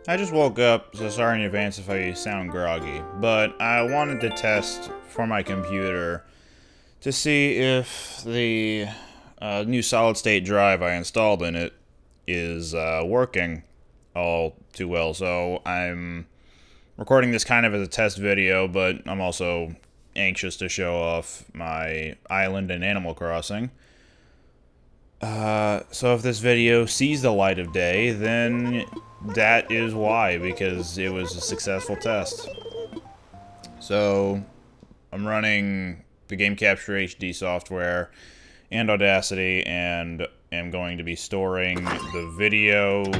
I just woke up, so sorry in advance if I sound groggy, but I wanted to test for my computer to see if the new solid-state drive I installed in it is working all too well. So I'm recording this kind of as a test video, but I'm also anxious to show off my island in Animal Crossing. So if this video sees the light of day, then that is why, because it was a successful test. So I'm running the Game Capture HD software and Audacity, and am going to be storing the video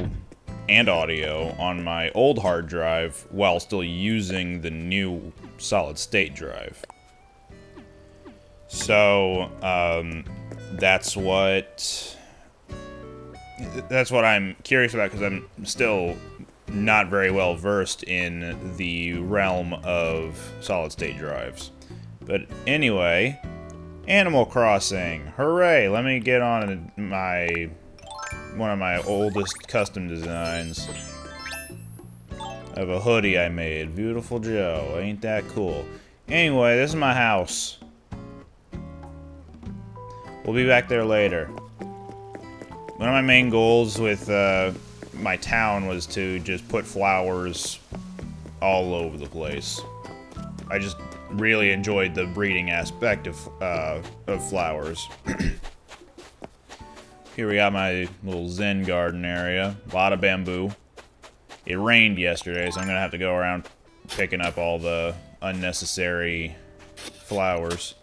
and audio on my old hard drive while still using the new solid-state drive. So, that's what I'm curious about, because I'm still not very well versed in the realm of solid-state drives. But anyway, Animal Crossing, hooray! Let me get on one of my oldest custom designs of a hoodie I made. Beautiful Joe, ain't that cool? Anyway, this is my house. We'll be back there later. One of my main goals with my town was to just put flowers all over the place. I just really enjoyed the breeding aspect of flowers. Here we got my little zen garden area. A lot of bamboo. It rained yesterday, so I'm gonna have to go around picking up all the unnecessary flowers.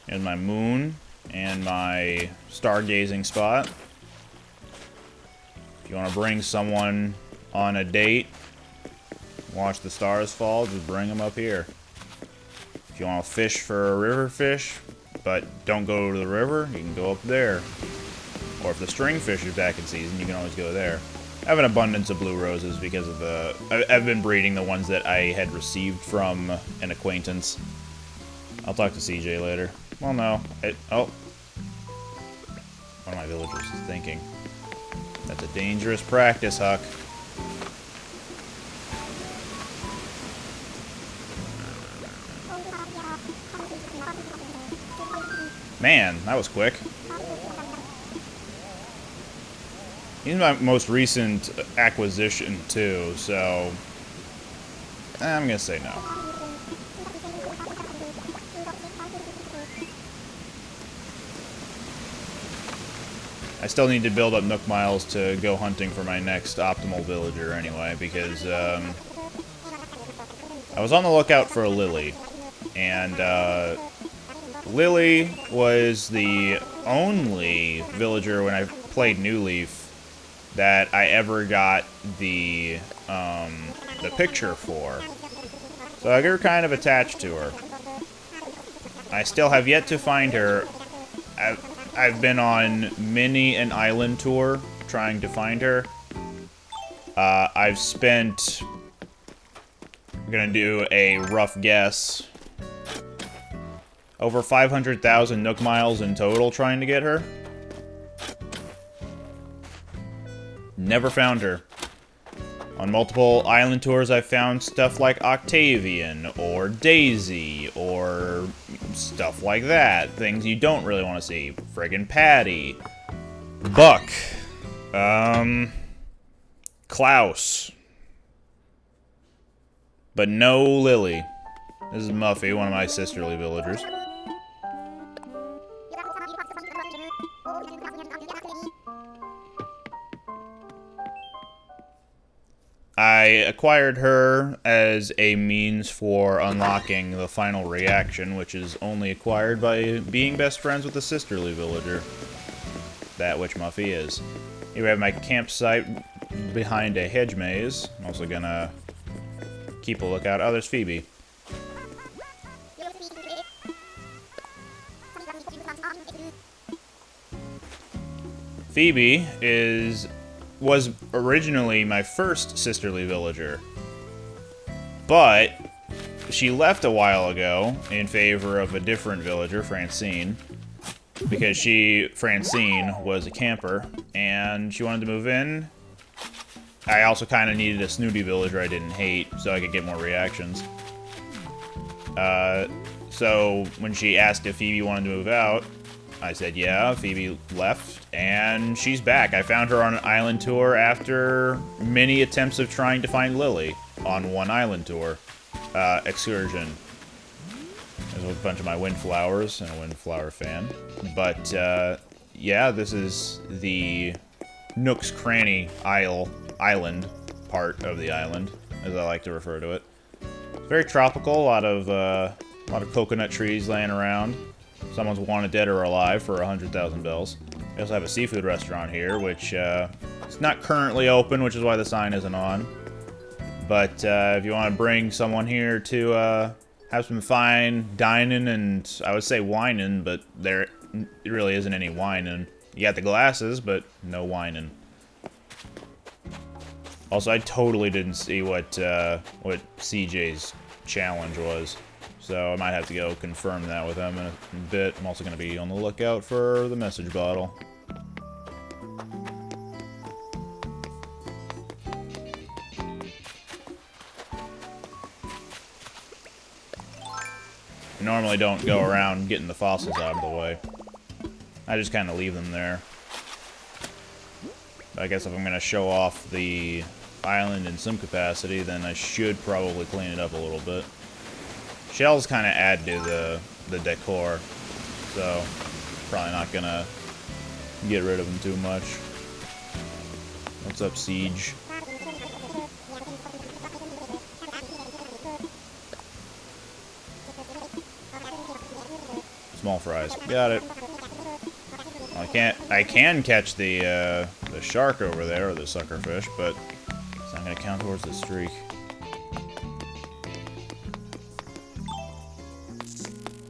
And my moon and my stargazing spot. If you want to bring someone on a date, watch the stars fall, just bring them up here. If you want to fish for a river fish, but don't go to the river, you can go up there. Or if the string fish is back in season, you can always go there. I have an abundance of blue roses because of I've been breeding the ones that I had received from an acquaintance. I'll talk to CJ later. Well, no. Oh. One of my villagers is thinking. That's a dangerous practice, Huck. Man, that was quick. He's my most recent acquisition, too, so I'm gonna say no. I still need to build up Nook Miles to go hunting for my next optimal villager anyway, because I was on the lookout for a Lily, and Lily was the only villager when I played New Leaf that I ever got the picture for. So I got kind of attached to her. I still have yet to find her. I've been on many an island tour trying to find her. I've spent, I'm gonna do a rough guess, over 500,000 Nook Miles in total trying to get her. Never found her. On multiple island tours, I've found stuff like Octavian, or Daisy, or stuff like that. Things you don't really want to see. Friggin' Patty. Buck. Klaus. But no Lily. This is Muffy, one of my sisterly villagers. I acquired her as a means for unlocking the final reaction, which is only acquired by being best friends with a sisterly villager. That which Muffy is. Here we have my campsite behind a hedge maze. I'm also gonna keep a lookout. Oh, there's Phoebe. Phoebe was originally my first sisterly villager, but she left a while ago in favor of a different villager, Francine, because Francine was a camper, and she wanted to move in. I also kind of needed a snooty villager I didn't hate, so I could get more reactions. So when she asked if Phoebe wanted to move out, I said yeah. Phoebe left, and she's back. I found her on an island tour after many attempts of trying to find Lily on one island tour. Excursion. There's a bunch of my windflowers, and a windflower fan. But, yeah, this is the Nook's Cranny Island part of the island, as I like to refer to it. It's very tropical, a lot of coconut trees laying around. Someone's wanted dead or alive for 100,000 bells. We also have a seafood restaurant here, which, it's not currently open, which is why the sign isn't on. But if you want to bring someone here to have some fine dining and, I would say, whining, but there really isn't any whining. You got the glasses, but no whining. Also, I totally didn't see what CJ's challenge was, so I might have to go confirm that with him in a bit. I'm also going to be on the lookout for the message bottle. I normally don't go around getting the fossils out of the way. I just kind of leave them there. But I guess if I'm going to show off the island in some capacity, then I should probably clean it up a little bit. Shells kind of add to the decor, so probably not going to get rid of them too much. What's up, Siege? Small fries. Got it. Well, I can catch the shark over there, or the suckerfish, but it's not gonna count towards the streak.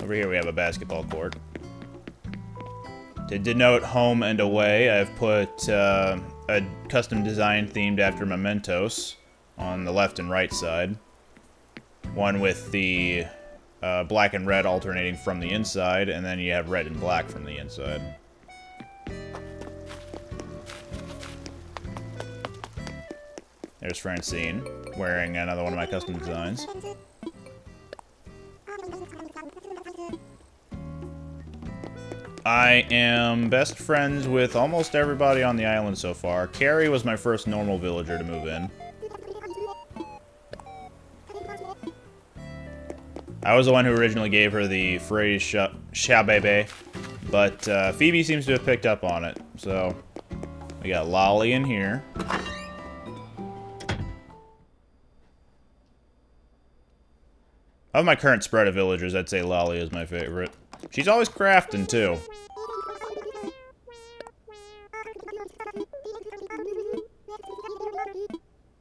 Over here we have a basketball court. To denote home and away, I've put a custom design themed after mementos on the left and right side. One with the black and red alternating from the inside, and then you have red and black from the inside. There's Francine, wearing another one of my custom designs. I am best friends with almost everybody on the island so far. Carrie was my first normal villager to move in. I was the one who originally gave her the phrase "sha-bebe," but Phoebe seems to have picked up on it. So we got Lolly in here. Of my current spread of villagers, I'd say Lolly is my favorite. She's always crafting too.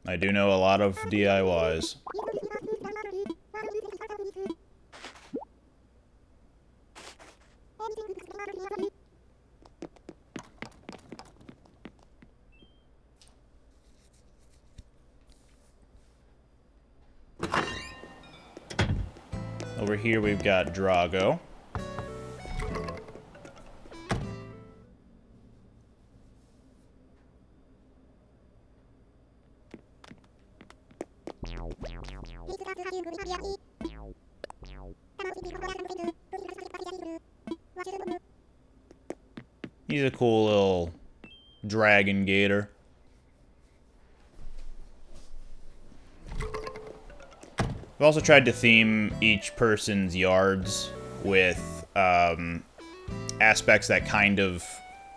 I do know a lot of DIYs. Over here we've got Drago. He's a cool little dragon gator. I've also tried to theme each person's yards with aspects that kind of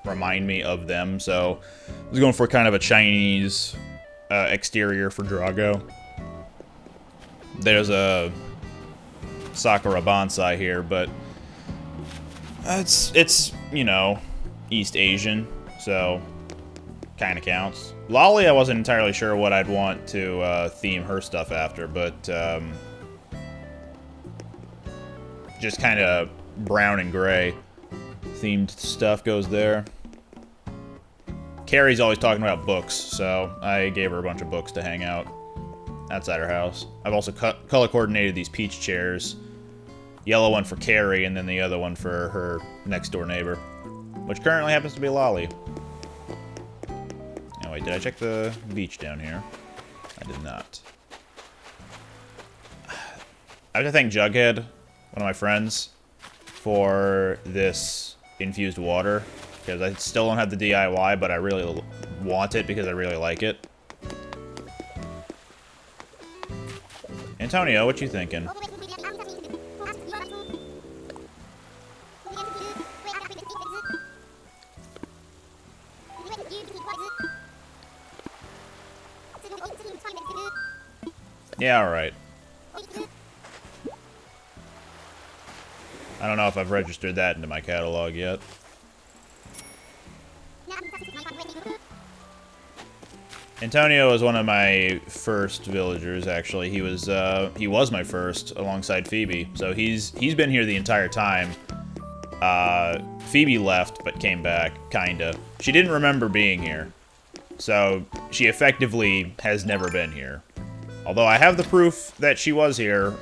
remind me of them. So I was going for kind of a Chinese exterior for Drago. There's a Sakura bonsai here, but it's you know, East Asian, so kind of counts. Lolly, I wasn't entirely sure what I'd want to theme her stuff after, but just kind of brown and gray themed stuff goes there. Carrie's always talking about books, so I gave her a bunch of books to hang out. outside her house. I've also color coordinated these peach chairs. Yellow one for Carrie, and then the other one for her next door neighbor, which currently happens to be Lolly. Oh wait, did I check the beach down here? I did not. I have to thank Jughead, one of my friends, for this infused water, because I still don't have the DIY, but I really want it because I really like it. Antonio, what you thinking? Yeah, alright. I don't know if I've registered that into my catalog yet. Antonio was one of my first villagers, actually. He was my first alongside Phoebe. So he's been here the entire time. Phoebe left but came back, kinda. She didn't remember being here. So she effectively has never been here. Although I have the proof that she was here.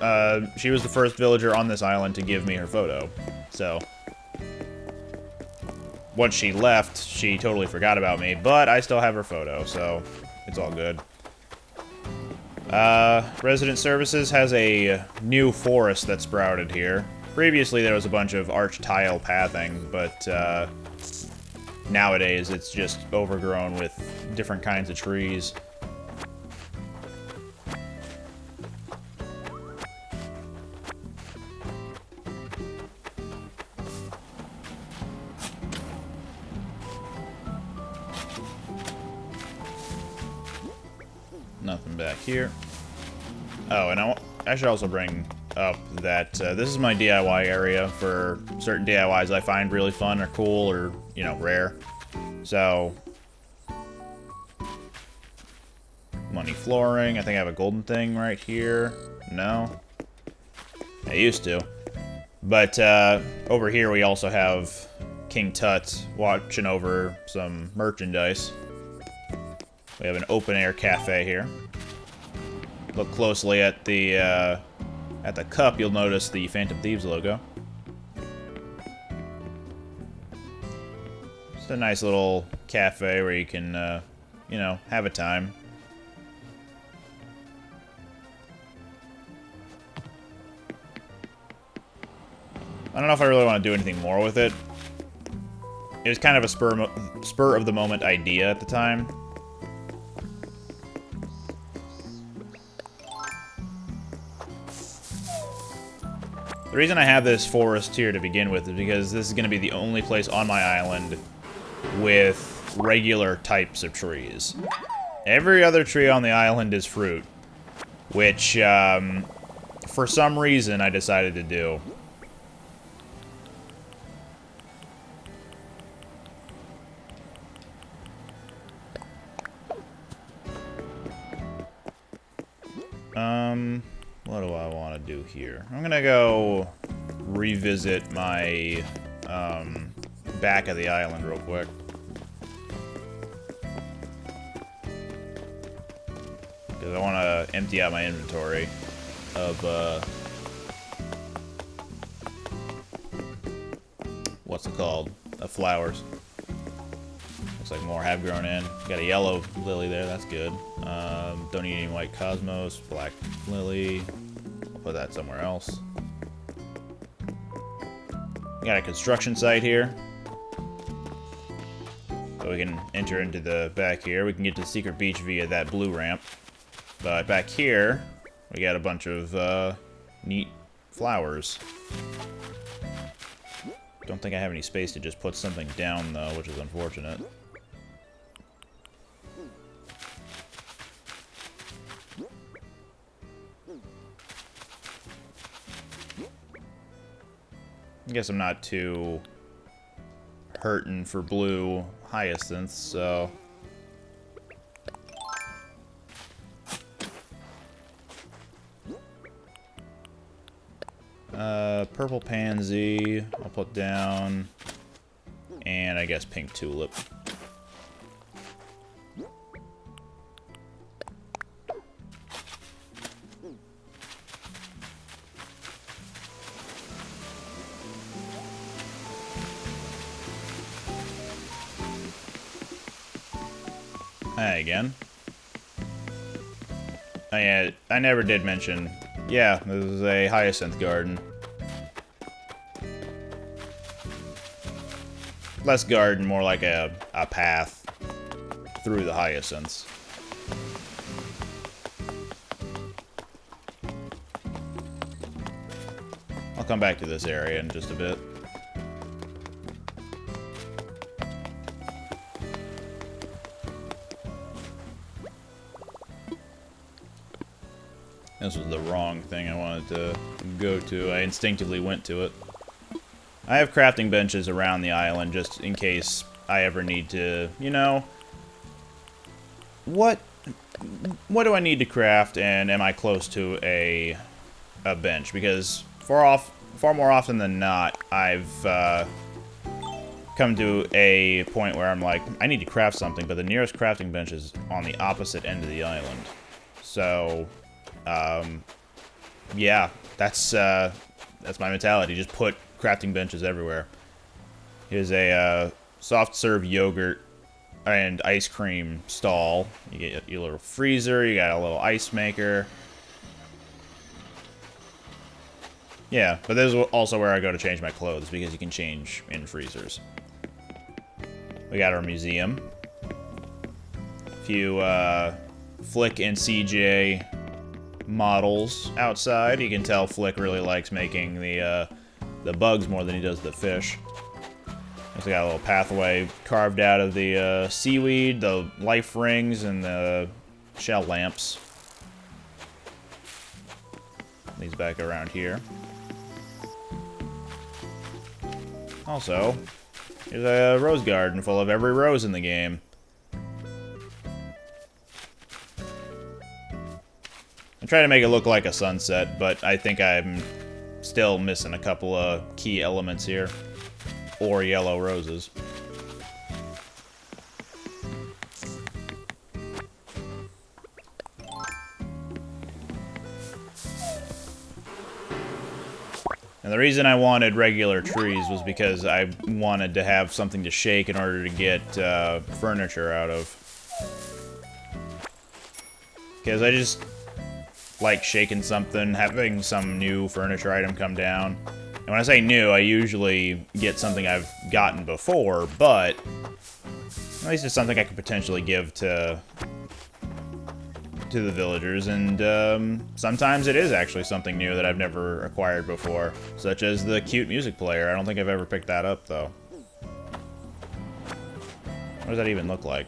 She was the first villager on this island to give me her photo. So once she left, she totally forgot about me, but I still have her photo, so it's all good. Resident Services has a new forest that sprouted here. Previously, there was a bunch of arch tile pathing, but nowadays it's just overgrown with different kinds of trees. Nothing back here. Oh, and I should also bring up that this is my DIY area for certain DIYs I find really fun or cool or, you know, rare. So, money flooring. I think I have a golden thing right here. No? I used to. But over here we also have King Tut watching over some merchandise. We have an open-air cafe here. Look closely at the cup, you'll notice the Phantom Thieves logo. Just a nice little cafe where you can, you know, have a time. I don't know if I really want to do anything more with it. It was kind of a spur-of-the-moment idea at the time. The reason I have this forest here to begin with is because this is going to be the only place on my island with regular types of trees. Every other tree on the island is fruit, which, for some reason, I decided to do. What do I want to do here? I'm gonna go revisit my, back of the island real quick. Because I want to empty out my inventory of, what's it called? Of flowers. Looks like more have grown in. Got a yellow lily there, that's good. Don't need any white cosmos, black lily. I'll put that somewhere else. We got a construction site here. So we can enter into the back here. We can get to the secret beach via that blue ramp. But back here, we got a bunch of neat flowers. Don't think I have any space to just put something down though, which is unfortunate. I guess I'm not too hurting for blue hyacinths, so... Purple pansy, I'll put down, and I guess pink tulip. Hey, again. Oh yeah, I never did mention. Yeah, this is a hyacinth garden. Less garden, more like a path through the hyacinths. I'll come back to this area in just a bit. This was the wrong thing I wanted to go to. I instinctively went to it. I have crafting benches around the island just in case I ever need to, you know... What do I need to craft, and am I close to a bench? Because far more often than not, I've come to a point where I'm like, I need to craft something, but the nearest crafting bench is on the opposite end of the island. So... yeah, that's my mentality. Just put crafting benches everywhere. Here's a soft serve yogurt and ice cream stall. You get your little freezer. You got a little ice maker. Yeah, but this is also where I go to change my clothes because you can change in freezers. We got our museum. A few Flick and CJ models outside. You can tell Flick really likes making the bugs more than he does the fish. Also got a little pathway carved out of the seaweed, the life rings, and the shell lamps. These back around here. Also, there's a rose garden full of every rose in the game. I'm trying to make it look like a sunset, but I think I'm still missing a couple of key elements here. Or yellow roses. And the reason I wanted regular trees was because I wanted to have something to shake in order to get furniture out of. Because I just like shaking something, having some new furniture item come down. And when I say new, I usually get something I've gotten before, but at least it's something I could potentially give to the villagers, and sometimes it is actually something new that I've never acquired before, such as the cute music player. I don't think I've ever picked that up, though. What does that even look like?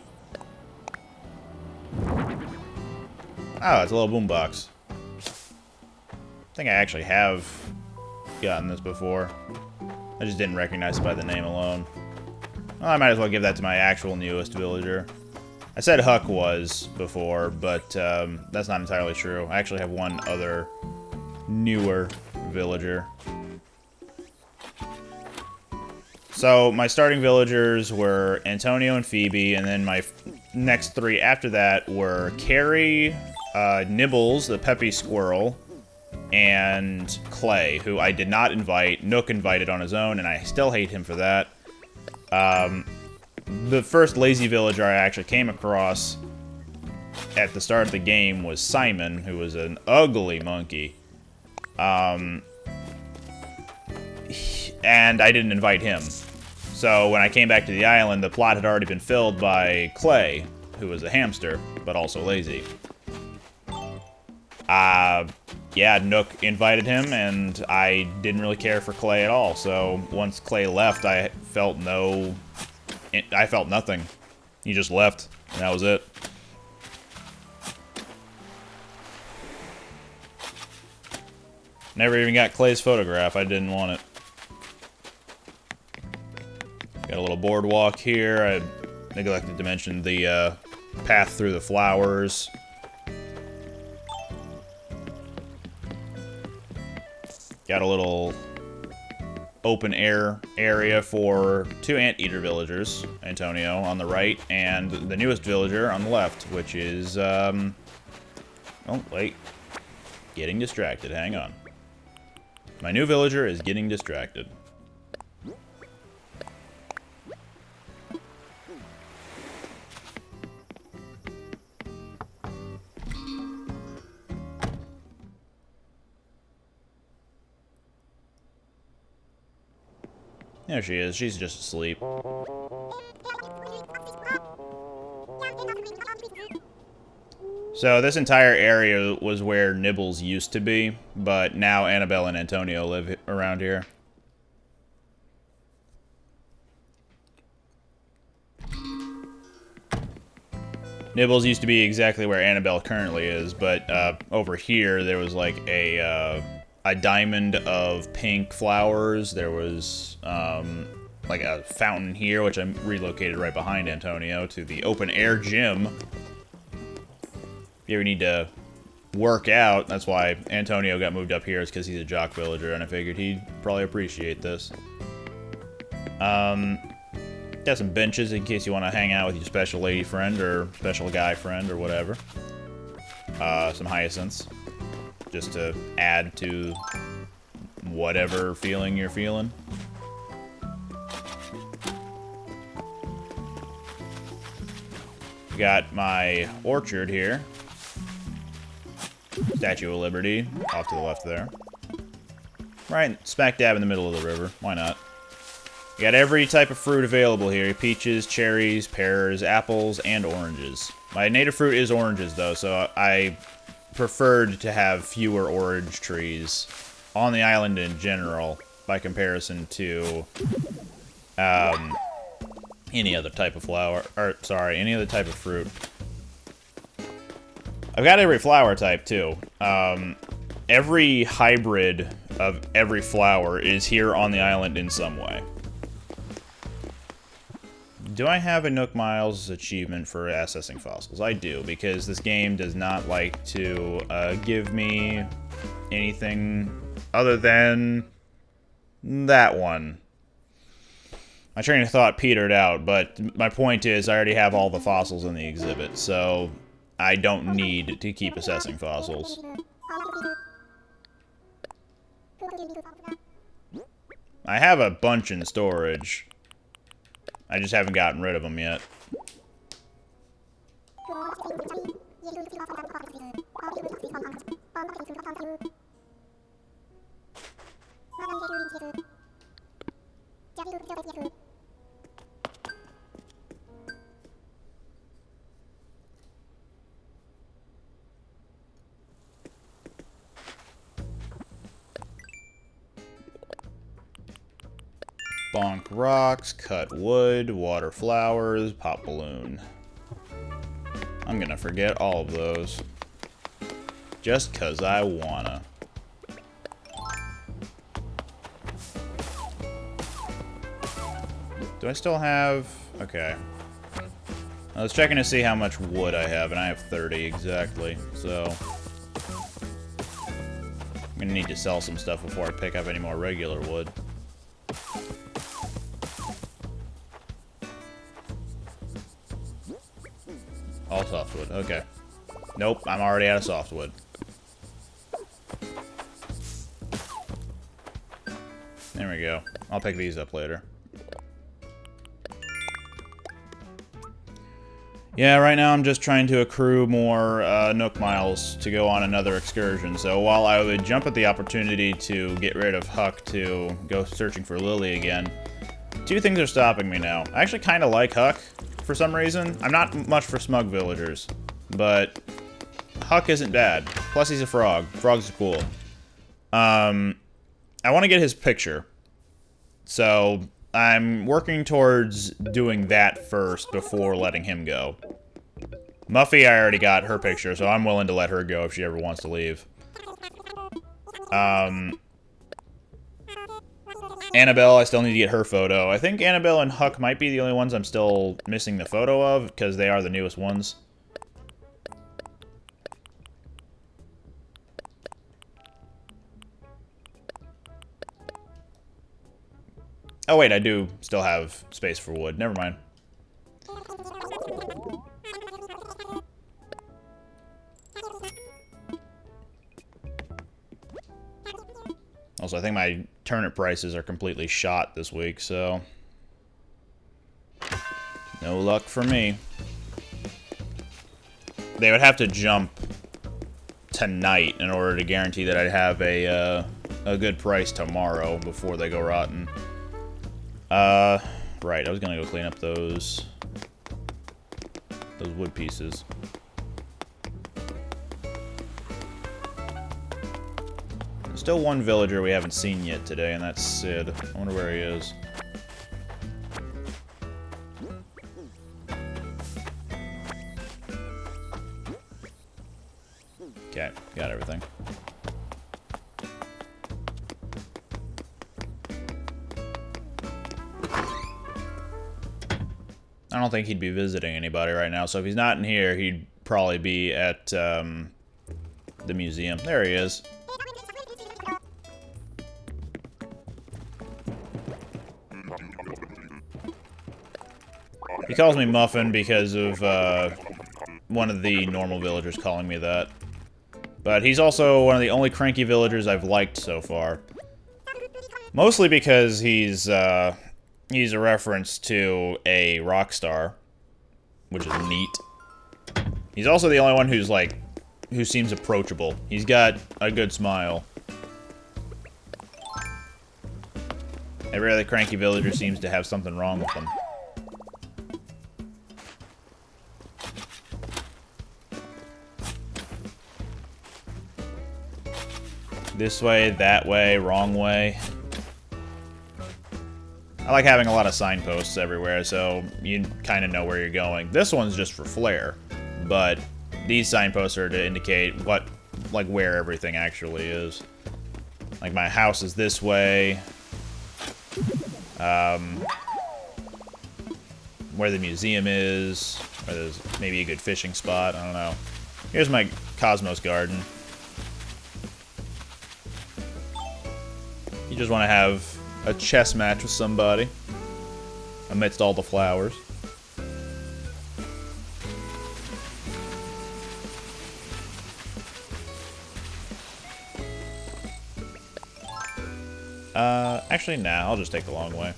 Oh, it's a little boombox. I think I actually have gotten this before. I just didn't recognize it by the name alone. Well, I might as well give that to my actual newest villager. I said Huck was before, but that's not entirely true. I actually have one other newer villager. So my starting villagers were Antonio and Phoebe, and then my next three after that were Carrie, Nibbles, the Peppy Squirrel, and Clay, who I did not invite. Nook invited on his own, and I still hate him for that. The first lazy villager I actually came across at the start of the game was Simon, who was an ugly monkey. And I didn't invite him. So when I came back to the island, the plot had already been filled by Clay, who was a hamster, but also lazy. Yeah, Nook invited him, and I didn't really care for Clay at all. So once Clay left, I felt nothing. He just left, and that was it. Never even got Clay's photograph. I didn't want it. Got a little boardwalk here. I neglected to mention the path through the flowers. Got a little open air area for two anteater villagers, Antonio on the right, and the newest villager on the left, which is, oh, wait. Getting distracted, hang on. My new villager is getting distracted. There she is. She's just asleep. So this entire area was where Nibbles used to be, but now Annabelle and Antonio live around here. Nibbles used to be exactly where Annabelle currently is, but over here there was like a diamond of pink flowers. There was like a fountain here, which I relocated right behind Antonio to the open air gym. If you ever need to work out, that's why Antonio got moved up here, is because he's a jock villager, and I figured he'd probably appreciate this. Got some benches in case you want to hang out with your special lady friend or special guy friend or whatever. Some hyacinths, just to add to whatever feeling you're feeling. Got my orchard here. Statue of Liberty, off to the left there. Right smack dab in the middle of the river. Why not? You got every type of fruit available here. Peaches, cherries, pears, apples, and oranges. My native fruit is oranges, though, so I preferred to have fewer orange trees on the island in general by comparison to any other type of flower, or sorry, any other type of fruit. I've got every flower type, too. Every hybrid of every flower is here on the island in some way. Do I have a Nook Miles achievement for accessing fossils? I do, because this game does not like to give me anything other than that one. My train of thought petered out, but my point is I already have all the fossils in the exhibit, so I don't need to keep assessing fossils. I have a bunch in storage. I just haven't gotten rid of them yet. Bonk rocks, cut wood, water flowers, pop balloon. I'm gonna forget all of those. Just 'cause I wanna. Do I still have... Okay. I was checking to see how much wood I have, and I have 30 exactly, so... I'm gonna need to sell some stuff before I pick up any more regular wood. All softwood, okay. Nope, I'm already out of softwood. There we go. I'll pick these up later. Yeah, right now I'm just trying to accrue more Nook Miles to go on another excursion. So while I would jump at the opportunity to get rid of Huck to go searching for Lily again, two things are stopping me now. I actually kind of like Huck for some reason. I'm not much for smug villagers, but Huck isn't bad. Plus he's a frog. Frogs are cool. I want to get his picture. So I'm working towards doing that first before letting him go. Muffy, I already got her picture, so I'm willing to let her go if she ever wants to leave. Annabelle, I still need to get her photo. I think Annabelle and Huck might be the only ones I'm still missing the photo of, because they are the newest ones. Oh wait, I do still have space for wood. Never mind. Also, I think my turnip prices are completely shot this week, so... no luck for me. They would have to jump tonight in order to guarantee that I'd have a good price tomorrow before they go rotten. Right, I was gonna go clean up those wood pieces. There's still one villager we haven't seen yet today, and that's Sid. I wonder where he is. Okay, got everything. I don't think he'd be visiting anybody right now, so if he's not in here, he'd probably be at the museum. There he is. He calls me Muffin because of one of the normal villagers calling me that. But he's also one of the only cranky villagers I've liked so far. Mostly because he's a reference to a rock star, which is neat. He's also the only one who's like, who seems approachable. He's got a good smile. Every other cranky villager seems to have something wrong with them. This way, that way, wrong way. I like having a lot of signposts everywhere, so you kind of know where you're going. This one's just for flair, but these signposts are to indicate what, like, where everything actually is. Like, my house is this way. Where the museum is, where there's maybe a good fishing spot, I don't know. Here's my Cosmos garden. You just want to have a chess match with somebody amidst all the flowers. Actually, nah, I'll just take the long way.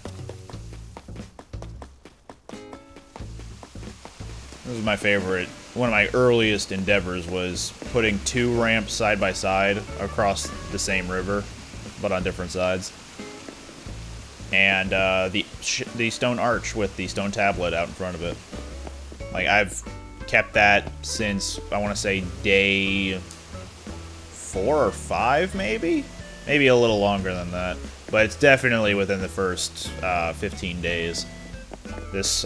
This is my favorite. One of my earliest endeavors was putting 2 ramps side by side across the same river, but on different sides. And the stone arch with the stone tablet out in front of it. Like, I've kept that since, I want to say, day 4 or 5, maybe? Maybe a little longer than that. But it's definitely within the first 15 days. This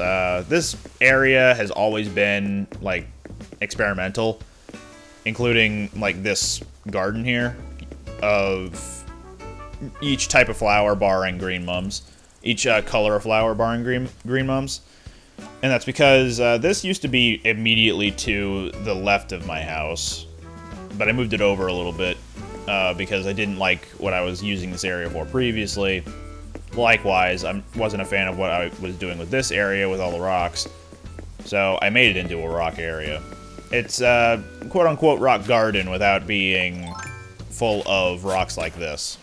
area has always been, like, experimental. Including, like, this garden here of each type of flower barring green mums. Each color of flower barring green mums. And that's because this used to be immediately to the left of my house. But I moved it over a little bit because I didn't like what I was using this area for previously. Likewise, I wasn't a fan of what I was doing with this area with all the rocks. So I made it into a rock area. It's a quote-unquote rock garden without being full of rocks like this.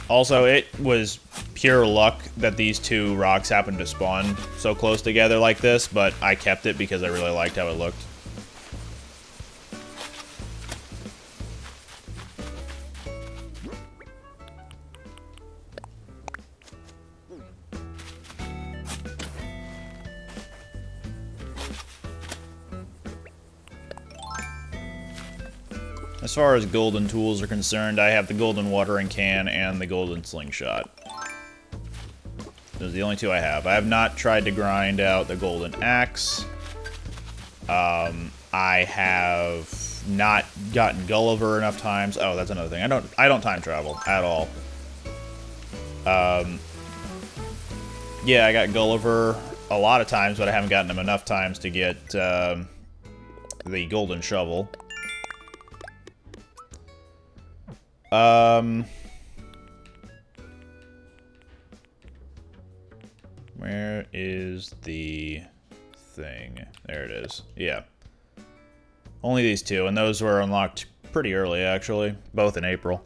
Also, it was pure luck that these 2 rocks happened to spawn so close together like this, but I kept it because I really liked how it looked. As far as golden tools are concerned, I have the golden watering can and the golden slingshot. Those are the only 2 I have. I have not tried to grind out the golden axe. I have not gotten Gulliver enough times. Oh, that's another thing. I don't time travel at all. Yeah, I got Gulliver a lot of times, but I haven't gotten him enough times to get the golden shovel. Where is the thing? There it is. Yeah. Only these 2, and those were unlocked pretty early, actually. Both in April.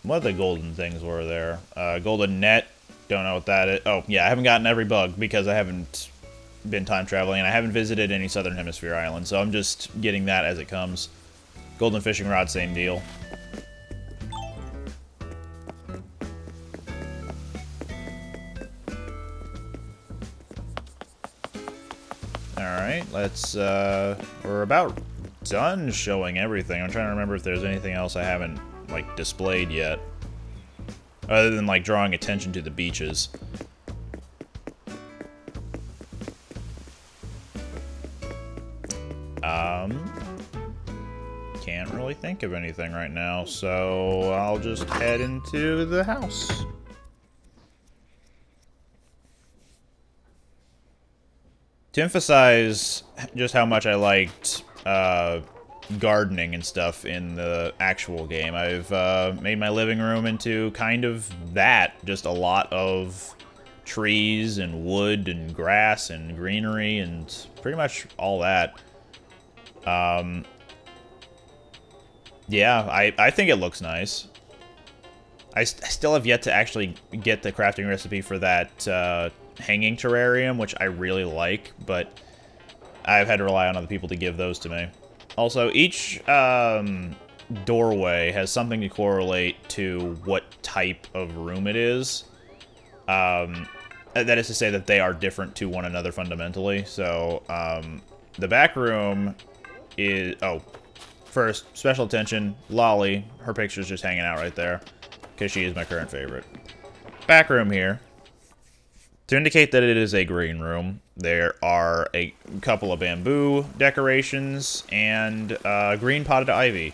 What the golden things were there? Golden net. Don't know what that is. Oh, yeah, I haven't gotten every bug because I haven't been time traveling, and I haven't visited any Southern Hemisphere islands, so I'm just getting that as it comes. Golden fishing rod, same deal. we're about done showing everything. I'm trying to remember if there's anything else I haven't, like, displayed yet. Other than, like, drawing attention to the beaches. Can't really think of anything right now, so I'll just head into the house. To emphasize just how much I liked gardening and stuff in the actual game, I've made my living room into kind of that. Just a lot of trees and wood and grass and greenery and pretty much all that. Yeah, I think it looks nice. I still have yet to actually get the crafting recipe for that hanging terrarium, which I really like, but I've had to rely on other people to give those to me. Also, each doorway has something to correlate to what type of room it is. That is to say that they are different to one another fundamentally. So, the back room is... Oh, first, special attention, Lolly. Her picture's just hanging out right there, because she is my current favorite. Back room here. To indicate that it is a green room, there are a couple of bamboo decorations and green potted ivy.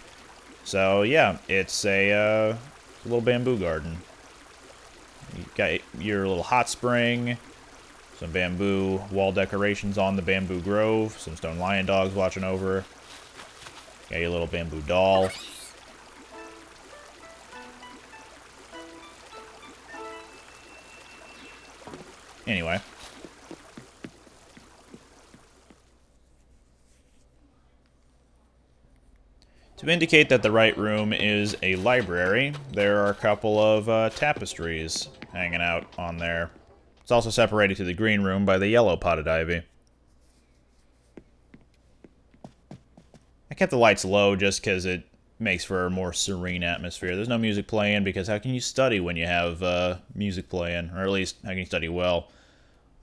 So yeah, it's a little bamboo garden. You got your little hot spring, some bamboo wall decorations on the bamboo grove, some stone lion dogs watching over. Got your little bamboo doll. Anyway. To indicate that the right room is a library, there are a couple of tapestries hanging out on there. It's also separated to the green room by the yellow potted ivy. I kept the lights low just because it makes for a more serene atmosphere. There's no music playing because how can you study when you have music playing? Or at least, how can you study well?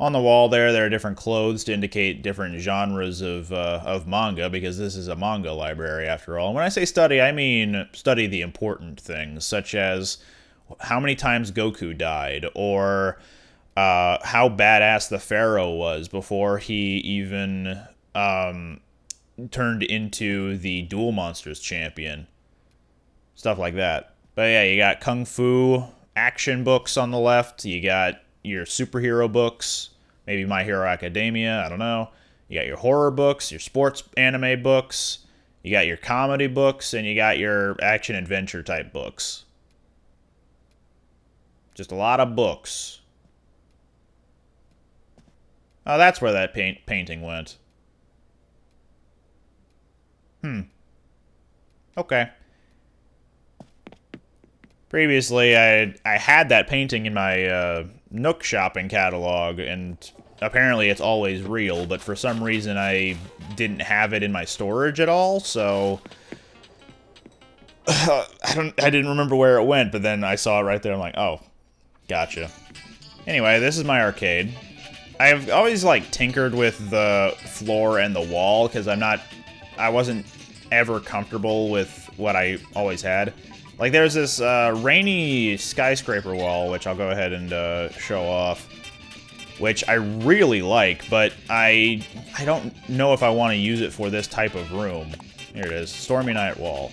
On the wall there are different clothes to indicate different genres of manga, because this is a manga library after all. And when I say study, I mean study the important things, such as how many times Goku died, or how badass the Pharaoh was before he even turned into the Duel Monsters champion. Stuff like that. But yeah, you got Kung Fu action books on the left, you got your superhero books, maybe My Hero Academia, I don't know. You got your horror books, your sports anime books, you got your comedy books, and you got your action-adventure type books. Just a lot of books. Oh, that's where that painting went. Okay. Previously, I had that painting in my Nook shopping catalog, and apparently it's always real, but for some reason I didn't have it in my storage at all, so I didn't remember where it went, but then I saw it right there. I'm like, oh, gotcha. Anyway, this is my arcade. I've always like tinkered with the floor and the wall because I wasn't ever comfortable with what I always had. Like, there's this rainy skyscraper wall, which I'll go ahead and show off, which I really like, but I don't know if I want to use it for this type of room. Here it is, Stormy Night wall.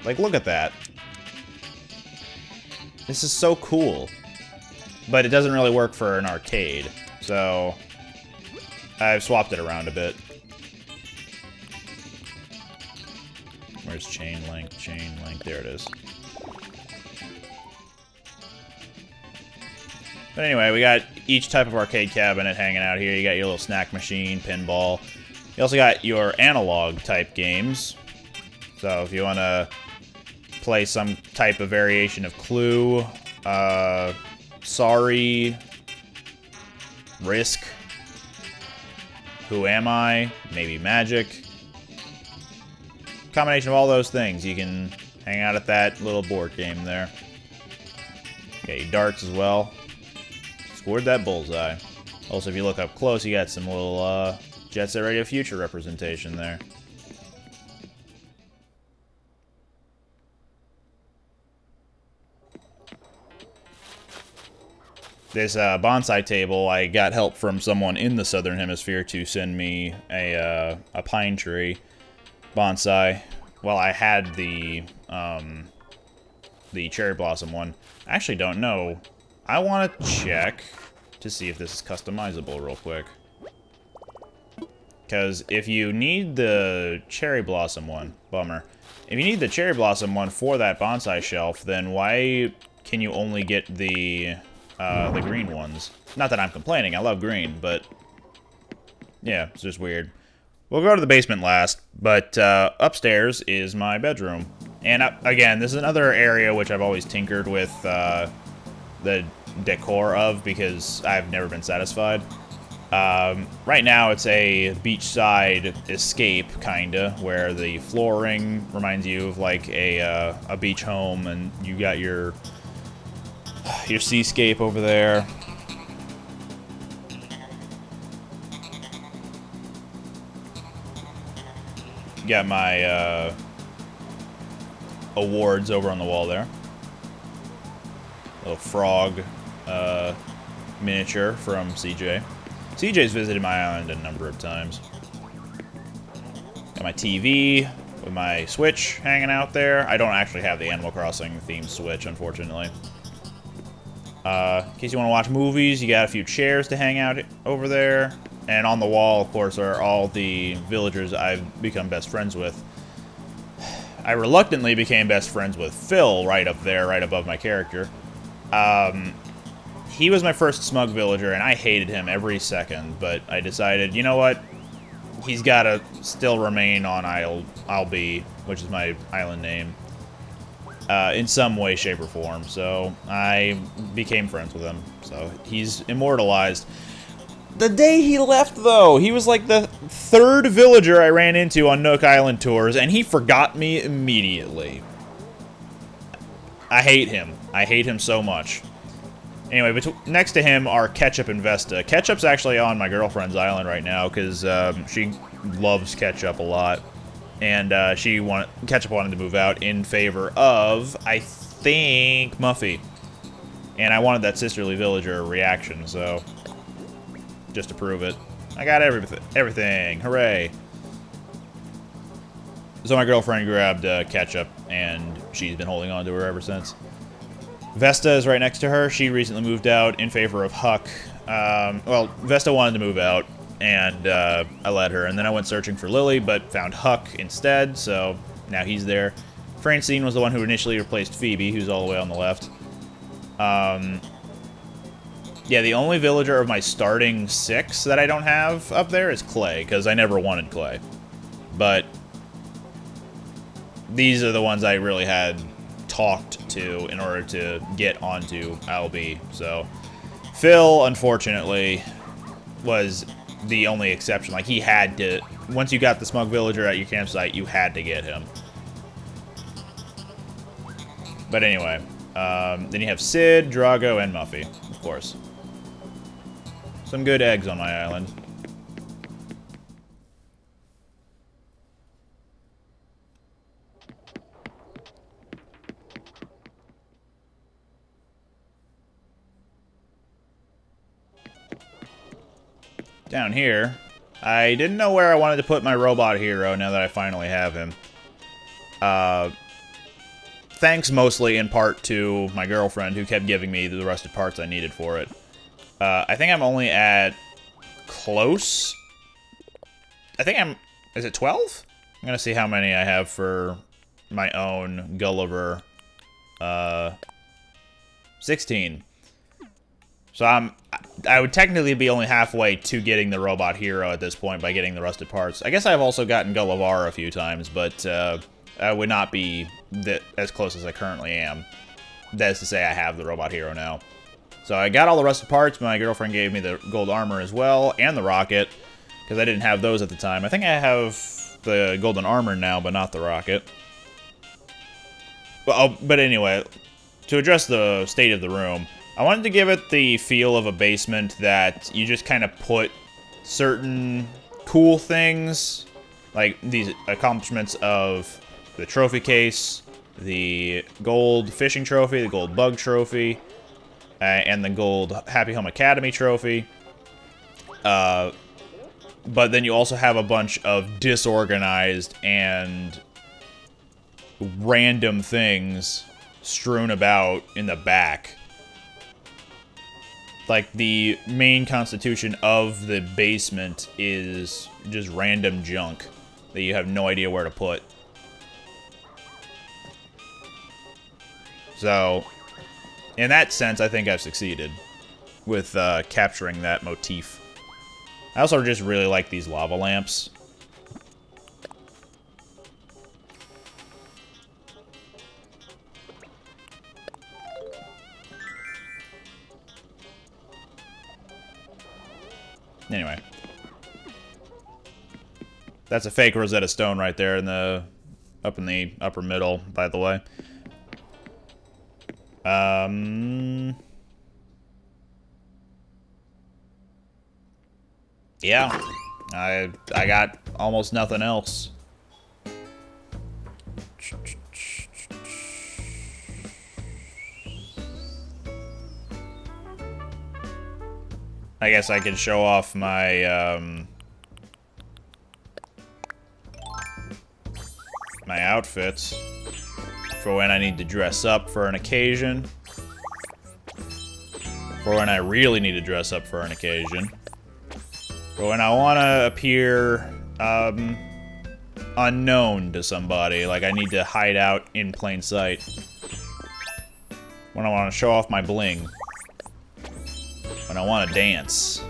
Like, look at that. This is so cool. But it doesn't really work for an arcade, so I've swapped it around a bit. Where's chain link? Chain link. There it is. But anyway, we got each type of arcade cabinet hanging out here. You got your little snack machine, pinball. You also got your analog type games. So if you want to play some type of variation of Clue, Sorry, Risk, Who Am I, maybe Magic. Combination of all those things, you can hang out at that little board game there. Got your darts as well. Scored that bullseye. Also, if you look up close, you got some little Jet Set Radio Future representation there. This bonsai table, I got help from someone in the Southern Hemisphere to send me a pine tree bonsai. Well, I had the cherry blossom one. I actually don't know. I want to check to see if this is customizable real quick. Because if you need the cherry blossom one, bummer. If you need the cherry blossom one for that bonsai shelf, then why can you only get the green ones? Not that I'm complaining, I love green, but yeah, it's just weird. We'll go to the basement last, but upstairs is my bedroom. And again, this is another area which I've always tinkered with the decor of because I've never been satisfied. Right now it's a beachside escape, kinda, where the flooring reminds you of like a beach home, and you got your seascape over there. Got my awards over on the wall there. Little frog miniature from CJ. CJ's visited my island a number of times. Got my TV with my Switch hanging out there. I don't actually have the Animal Crossing themed Switch, unfortunately. In case you want to watch movies, you got a few chairs to hang out over there. And on the wall, of course, are all the villagers I've become best friends with. I reluctantly became best friends with Phil right up there, right above my character. He was my first smug villager, and I hated him every second, but I decided, you know what? He's got to still remain on I'll Be, which is my island name, in some way, shape, or form. So I became friends with him. So he's immortalized. The day he left, though, he was like the third villager I ran into on Nook Island tours, and he forgot me immediately. I hate him. I hate him so much. Anyway, next to him are Ketchup and Vesta. Ketchup's actually on my girlfriend's island right now because she loves Ketchup a lot. And Ketchup wanted to move out in favor of, I think, Muffy. And I wanted that sisterly villager reaction, so just to prove it. I got everything. Hooray. So my girlfriend grabbed Ketchup, and she's been holding on to her ever since. Vesta is right next to her. She recently moved out in favor of Huck. Well, Vesta wanted to move out, and I let her. And then I went searching for Lily, but found Huck instead, so now he's there. Francine was the one who initially replaced Phoebe, who's all the way on the left. Yeah, the only villager of my starting 6 that I don't have up there is Clay, because I never wanted Clay. But these are the ones I really had talked to in order to get onto LB. So Phil, unfortunately, was the only exception. Like, he had to, once you got the smug villager at your campsite, you had to get him. But anyway, then you have Sid, Drago, and Muffy, of course. Some good eggs on my island. Down here, I didn't know where I wanted to put my robot hero now that I finally have him. Thanks mostly in part to my girlfriend who kept giving me the rusted parts I needed for it. I think I'm only at close. Is it 12? I'm gonna see how many I have for my own Gulliver. 16. So I would technically be only halfway to getting the robot hero at this point by getting the rusted parts. I guess I've also gotten Gulliver a few times, but I would not be as close as I currently am. That is to say, I have the robot hero now. So I got all the rusted parts. My girlfriend gave me the gold armor as well, and the rocket, because I didn't have those at the time. I think I have the golden armor now, but not the rocket. But anyway, to address the state of the room, I wanted to give it the feel of a basement that you just kind of put certain cool things, like these accomplishments of the trophy case, the gold fishing trophy, the gold bug trophy, and the gold Happy Home Academy trophy. But then you also have a bunch of disorganized and random things strewn about in the back. Like, the main constitution of the basement is just random junk that you have no idea where to put. So, in that sense, I think I've succeeded with capturing that motif. I also just really like these lava lamps. Anyway. That's a fake Rosetta Stone right there in the up in the upper middle, by the way. Yeah. I got almost nothing else. I guess I can show off my, my outfits for when I need to dress up for an occasion. For when I really need to dress up for an occasion. For when I want to appear, unknown to somebody. Like I need to hide out in plain sight. When I want to show off my bling. When I want to dance.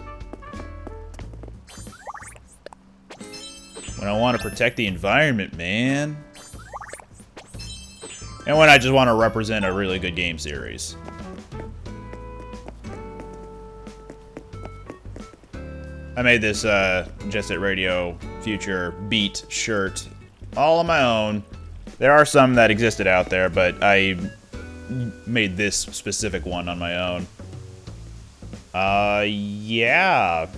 When I want to protect the environment, man. And when I just want to represent a really good game series. I made this Jet Set Radio Future Beat shirt all on my own. There are some that existed out there, but I made this specific one on my own. Yeah.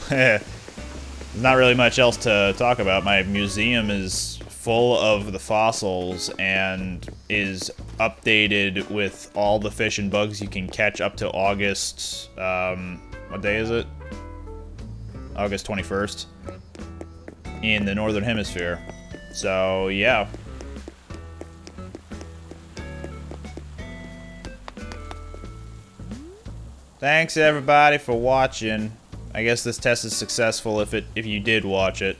There's not really much else to talk about. My museum is full of the fossils and is updated with all the fish and bugs you can catch up to August, what day is it? August 21st. In the Northern Hemisphere. So, yeah. Thanks everybody for watching. I guess this test is successful if you did watch it.